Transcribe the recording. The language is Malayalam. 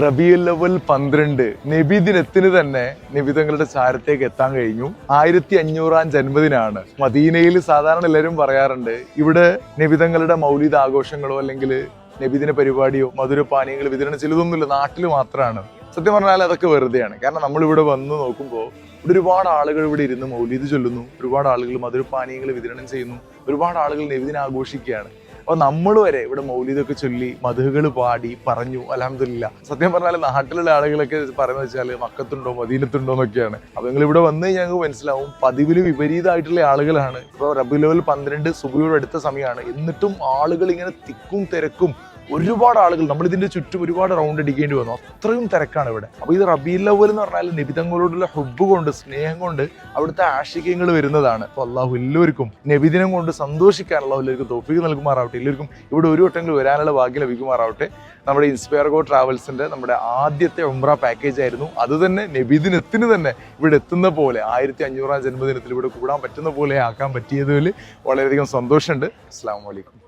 റബീഉൽ അവ്വൽ 12 നബിദിനത്തിന് തന്നെ നബിതങ്ങളുടെ ചാരത്തേക്ക് എത്താൻ കഴിഞ്ഞു. 1500-ാം ജന്മദിനാണ്. മദീനയിൽ സാധാരണ എല്ലാവരും പറയാറുണ്ട്, ഇവിടെ നബിതങ്ങളുടെ മൗലിദ് ആഘോഷങ്ങളോ അല്ലെങ്കിൽ നബിദിന പരിപാടിയോ മധുരപാനീയങ്ങൾ വിതരണം ചെയ്തതൊന്നുമില്ല, നാട്ടിൽ മാത്രമാണ്. സത്യം പറഞ്ഞാൽ അതൊക്കെ വെറുതെയാണ്. കാരണം നമ്മളിവിടെ വന്ന് നോക്കുമ്പോൾ ഇവിടെ ഒരുപാട് ആളുകൾ ഇവിടെ ഇരുന്ന് മൗലിദ് ചൊല്ലുന്നു, ഒരുപാട് ആളുകൾ മധുരപാനീയങ്ങൾ വിതരണം ചെയ്യുന്നു, ഒരുപാട് ആളുകൾ നബിദിനം ആഘോഷിക്കുകയാണ്. അപ്പോൾ നമ്മൾ വരെ ഇവിടെ മൗലിദൊക്കെ ചൊല്ലി മധുകൾ പാടി പറഞ്ഞു അൽഹംദുലില്ലാ. സത്യം പറഞ്ഞാൽ നാട്ടിലുള്ള ആളുകളൊക്കെ പറയുന്നത് വെച്ചാൽ മക്കത്തുണ്ടോ മദീനത്തുണ്ടോ എന്നൊക്കെയാണ്. അപ്പോൾ നിങ്ങൾ ഇവിടെ വന്ന് ഞങ്ങൾക്ക് മനസ്സിലാവും പതിവില് വിപരീതമായിട്ടുള്ള ആളുകളാണ്. ഇപ്പോൾ റബീഉൽ അവ്വൽ 12 സുബ്ഹിയോട് അടുത്ത സമയമാണ്, എന്നിട്ടും ആളുകൾ ഇങ്ങനെ തിക്കും തിരക്കും, ഒരുപാട് ആളുകൾ നമ്മളിതിന്റെ ചുറ്റും ഒരുപാട് റൗണ്ട് അടിക്കേണ്ടി വന്നു, അത്രയും തിരക്കാണ് ഇവിടെ. അപ്പോൾ ഇത് റബീഉൽ അവ്വൽ എന്ന് പറഞ്ഞാൽ നബിതങ്ങളോടുള്ള ഹുബ്ബ് കൊണ്ട്, സ്നേഹം കൊണ്ട് അവിടുത്തെ ആശിക്യങ്ങൾ വരുന്നതാണ്. അപ്പോൾ അള്ളാഹു എല്ലാവർക്കും നബിദിനം കൊണ്ട് സന്തോഷിക്കാനുള്ള എല്ലാവർക്കും തൗഫീഖ് നൽകുമാറാവട്ടെ. എല്ലാവർക്കും ഇവിടെ ഒരു വട്ടമെങ്കിലും വരാനുള്ള ഭാഗ്യം ലഭിക്കുമാറാവട്ടെ. നമ്മുടെ ഇൻസ്പയർഗോ ട്രാവൽസിന്റെ നമ്മുടെ ആദ്യത്തെ ഉംറ പാക്കേജ് ആയിരുന്നു. അത് തന്നെ നബിദിനത്തിന് തന്നെ ഇവിടെ എത്തുന്ന പോലെ 1500-ാം ജന്മദിനത്തിൽ ഇവിടെ കൂടാൻ പറ്റുന്ന പോലെ ആക്കാൻ പറ്റിയതിൽ വളരെയധികം സന്തോഷമുണ്ട്. അസ്സലാമു അലൈക്കും.